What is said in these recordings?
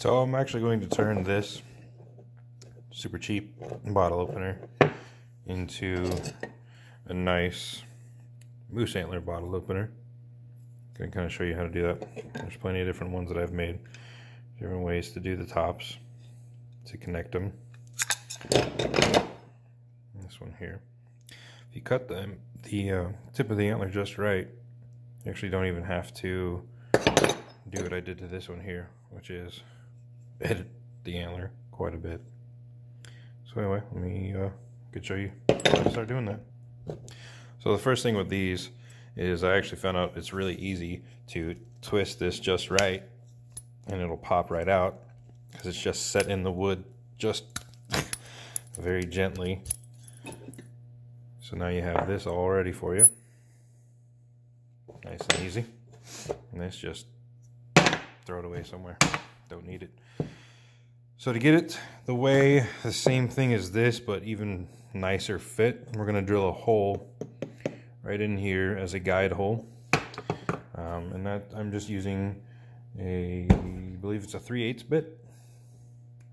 So I'm actually going to turn this super cheap bottle opener into a nice moose antler bottle opener. I can kind of show you how to do that. There's plenty of different ones that I've made. Different ways to do the tops, to connect them. This one here. If you cut the tip of the antler just right, you actually don't even have to do what I did to this one here, which is edit the antler quite a bit. So anyway, let me show you how to start doing that. So the first thing with these is I actually found out it's really easy to twist this just right and it'll pop right out because it's just set in the wood just very gently. So now you have this all ready for you. Nice and easy. And this, just throw it away somewhere. Don't need it. So to get it the same thing as this, but even nicer fit, we're going to drill a hole right in here as a guide hole. And that I'm just using I believe it's a 3/8 bit.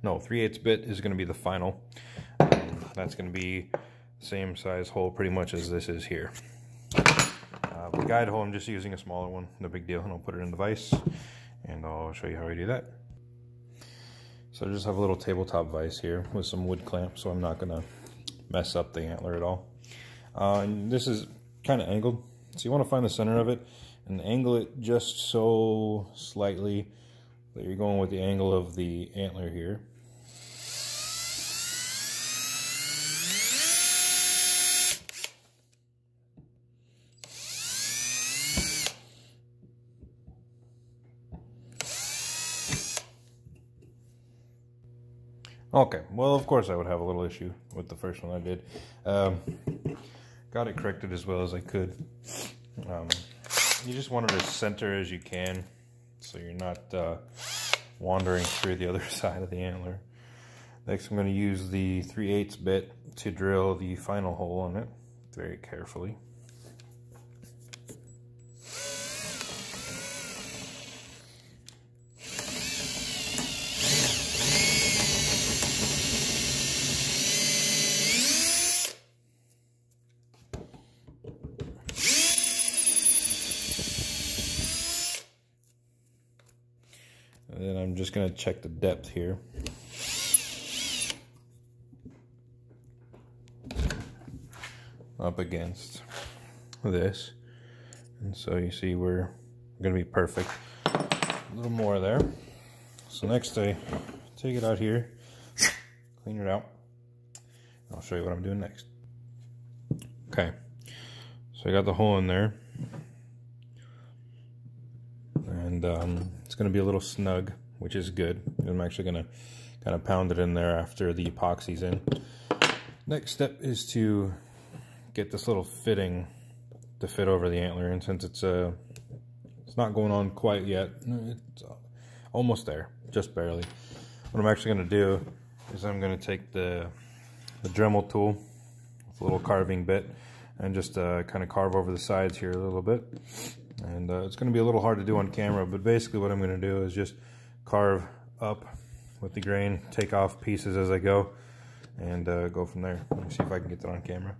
No, 3/8 bit is going to be the final. That's going to be the same size hole pretty much as this is here. The guide hole, I'm just using a smaller one, no big deal, and I'll put it in the vise and I'll show you how I do that. So I just have a little tabletop vise here with some wood clamps, so I'm not going to mess up the antler at all. And this is kind of angled, so you want to find the center of it and angle it just so slightly that you're going with the angle of the antler here. Okay, well, of course I would have a little issue with the first one I did. Got it corrected as well as I could. You just want it as center as you can, so you're not wandering through the other side of the antler. Next, I'm going to use the 3/8 bit to drill the final hole on it very carefully. And then I'm just going to check the depth here. Up against this. And so you see we're going to be perfect. A little more there. So next I take it out here, clean it out. I'll show you what I'm doing next. Okay, so I got the hole in there. And it's going to be a little snug, which is good. I'm actually going to kind of pound it in there after the epoxy's in. Next step is to get this little fitting to fit over the antler, and since it's not going on quite yet, it's almost there, just barely. What I'm actually going to do is I'm going to take the Dremel tool with a little carving bit and just kind of carve over the sides here a little bit. And it's going to be a little hard to do on camera, but basically what I'm going to do is just carve up with the grain, take off pieces as I go, and go from there. Let me see if I can get that on camera.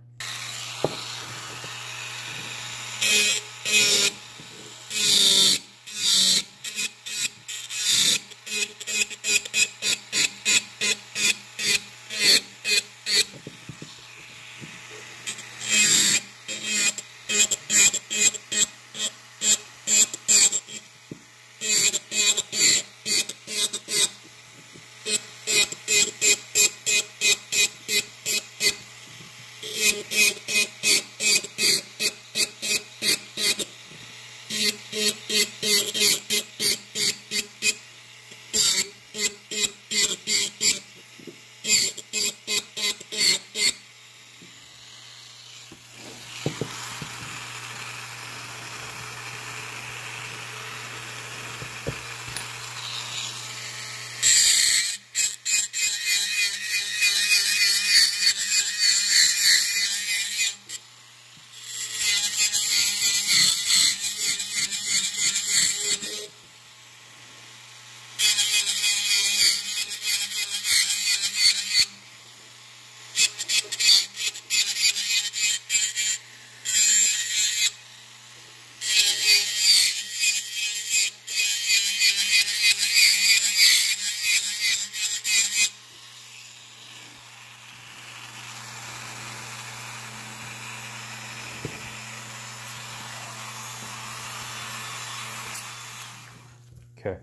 Okay.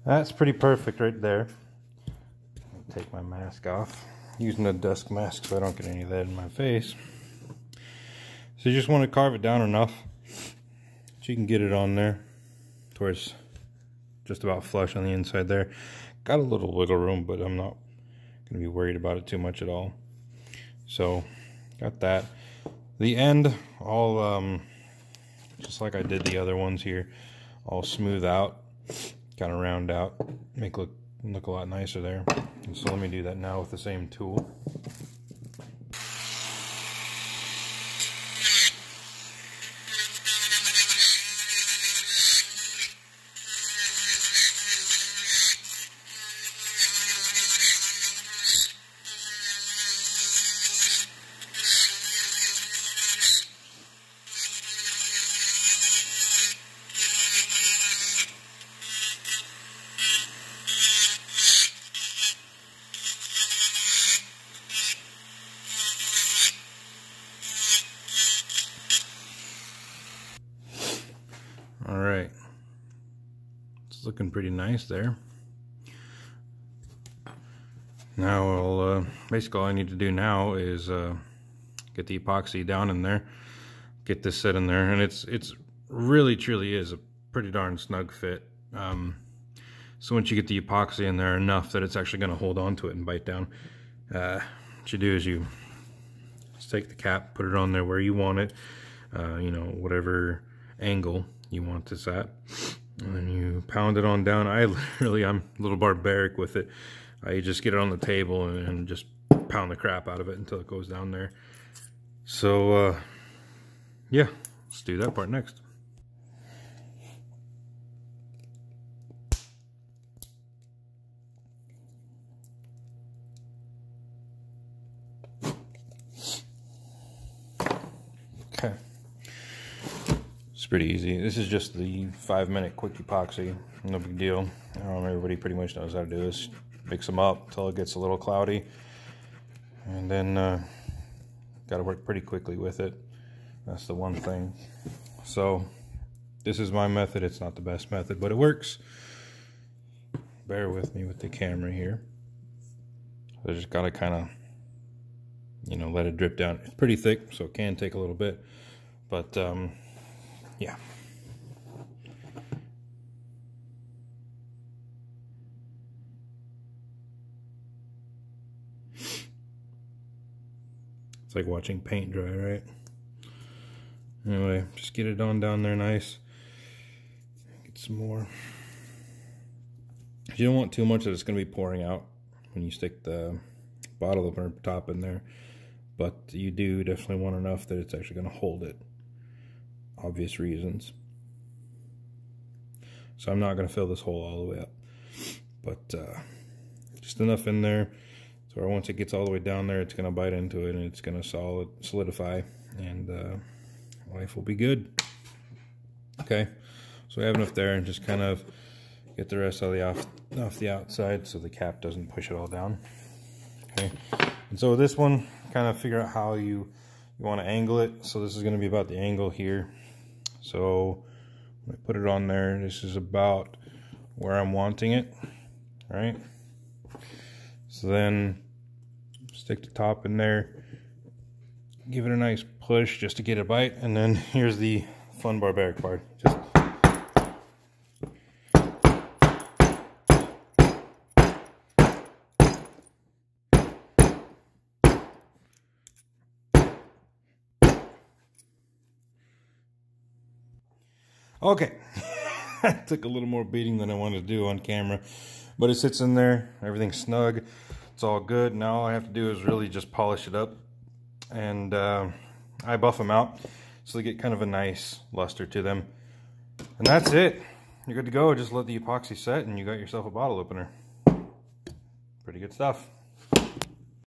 That's pretty perfect right there. I'll take my mask off. Using a desk mask so I don't get any of that in my face. So you just want to carve it down enough so you can get it on there towards just about flush on the inside there. Got a little wiggle room, but I'm not going to be worried about it too much at all. So got that. The end, I'll just like I did the other ones here, I'll smooth out, kind of round out, make look a lot nicer there. And so let me do that now with the same tool. All right, it's looking pretty nice there. Now I'll, basically all I need to do now is get the epoxy down in there, get this set in there, and it's really truly is a pretty darn snug fit. So once you get the epoxy in there enough that it's actually going to hold on to it and bite down, what you do is you just take the cap, put it on there where you want it, you know, whatever angle you want this at, and then you pound it on down. I'm a little barbaric with it. I just get it on the table and just pound the crap out of it until it goes down there. So yeah, let's do that part next. Okay. It's pretty easy. This is just the 5-minute quick epoxy. No big deal. Everybody pretty much knows how to do this. Mix them up until it gets a little cloudy. And then got to work pretty quickly with it. That's the one thing. So this is my method. It's not the best method, but it works. Bear with me with the camera here. I just got to kind of, you know, let it drip down. It's pretty thick, so it can take a little bit. But yeah. It's like watching paint dry, right? Anyway, just get it on down there nice. Get some more. You don't want too much that it's going to be pouring out when you stick the bottle opener top in there. But you do definitely want enough that it's actually going to hold it. Obvious reasons. So I'm not going to fill this hole all the way up, but just enough in there so once it gets all the way down there, it's going to bite into it and it's going to solidify, and life will be good. Okay, so we have enough there, and just kind of get the rest of the off the outside so the cap doesn't push it all down. Okay, and so this one, kind of figure out how you want to angle it. So this is going to be about the angle here. So when I put it on there, this is about where I'm wanting it. All right. So then stick the top in there, give it a nice push just to get a bite, and then here's the fun barbaric part. Just okay. Took a little more beating than I wanted to do on camera, but it sits in there, everything's snug, it's all good. Now all I have to do is really just polish it up, and I buff them out so they get kind of a nice luster to them, and that's it. You're good to go. Just let the epoxy set and you got yourself a bottle opener. Pretty good stuff.